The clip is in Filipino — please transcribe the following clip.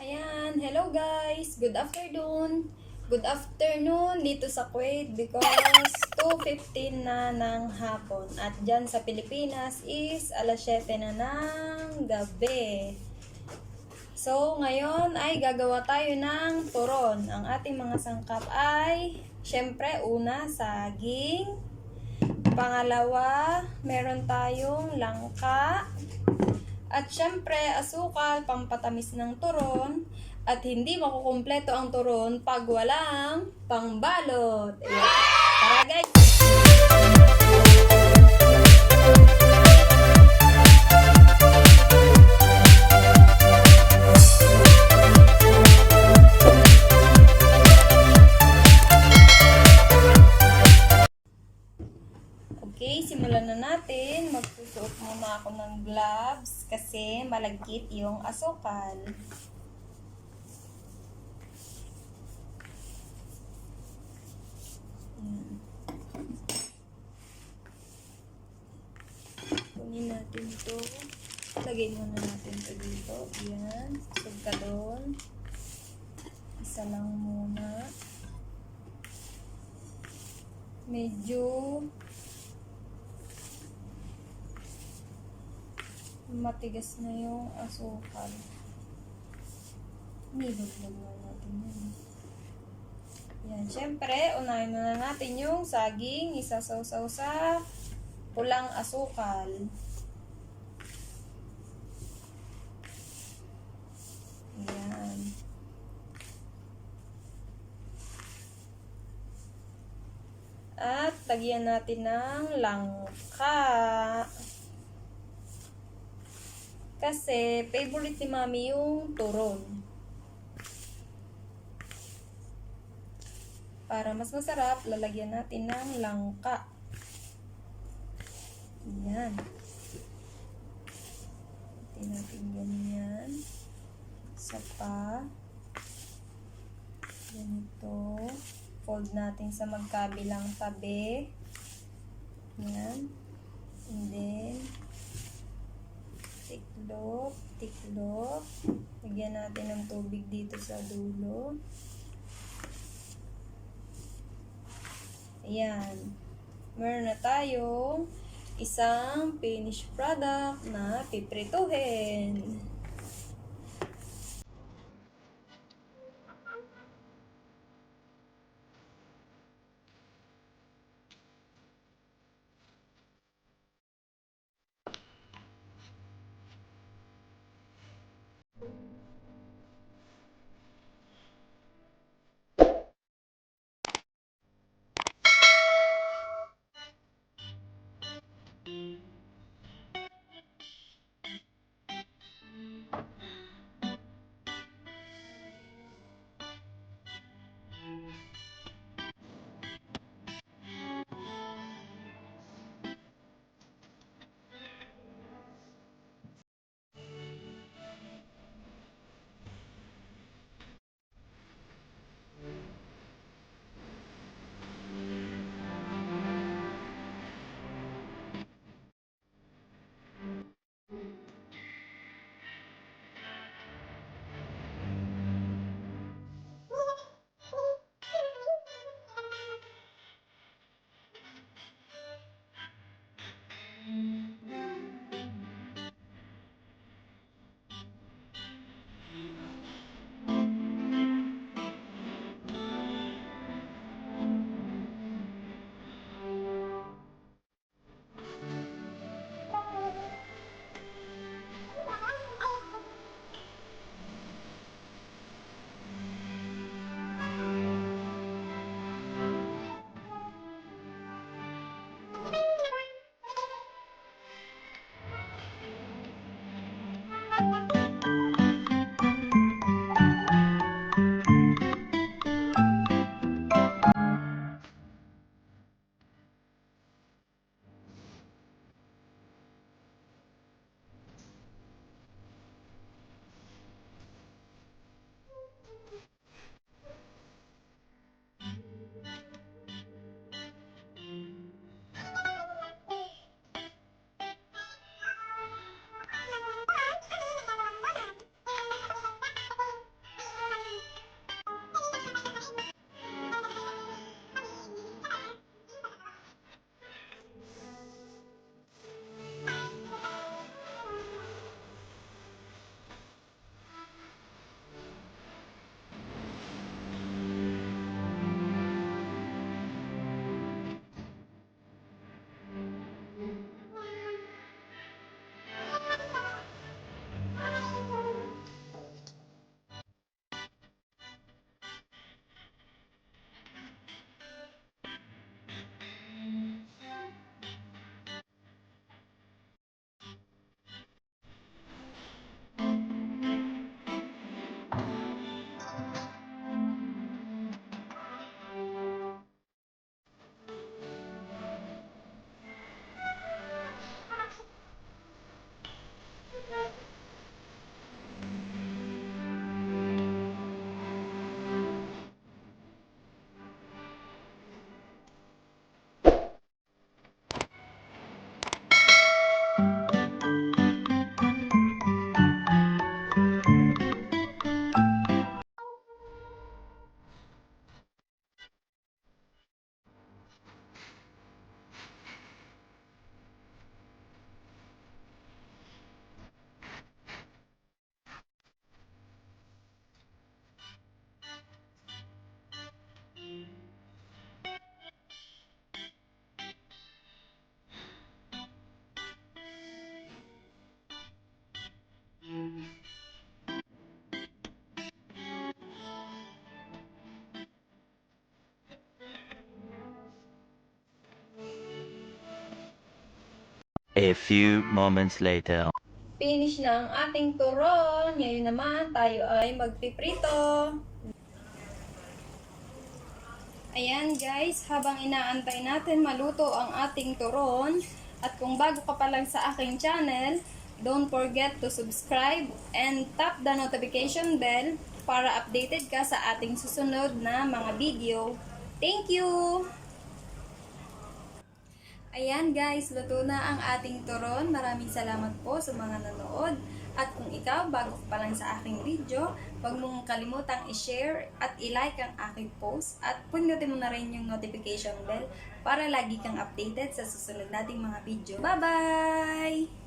Ayan, hello guys. Good afternoon. Good afternoon dito sa Kuwait because 2:15 na ng hapon. At dyan sa Pilipinas is alas 7 na ng gabi. So, ngayon ay gagawa tayo ng turon. Ang ating mga sangkap ay, syempre, una, saging. Pangalawa, meron tayong langka. At syempre, asukal, pampatamis ng turon. At hindi makukumpleto ang turon pag walang pangbalot. Ayan. Tara guys! Okay, simulan na natin. Magsusuot muna ako ng gloves kasi malagkit yung asukal. Kunin natin to. Lagay muna natin to dito. Yan. Susog ka doon. Isa lang muna. Medyo matigas na yung asukal. Nilog-log na natin yan. Yan. Siyempre, unahin na natin yung saging. Isasawsaw sa pulang asukal. Yan. At lagyan natin ng langka. Kasi favorite ni Mami yung turon. Para mas masarap, lalagyan natin ng langka. Yan. Ito natin ganyan. Isa pa. Ganito. Fold natin sa magkabilang tabi. Yan. And then, tiklop, tiklop. Lagyan natin ng tubig dito sa dulo. Ayan. Meron na tayong isang finished product na piprituhin. A few moments later. Finish na ang ating turon. Ngayon naman, tayo ay magpiprito. Ayan guys, habang inaantay natin maluto ang ating turon, at kung bago ka pa lang sa aking channel, don't forget to subscribe and tap the notification bell para updated ka sa ating susunod na mga video. Thank you! Ayan guys, luto na ang ating turon. Maraming salamat po sa mga nanood. At kung ikaw, bago ka pa lang sa aking video, huwag mong kalimutang i-share at i-like ang aking post. At pindutin mo na rin yung notification bell para lagi kang updated sa susunod nating mga video. Bye-bye!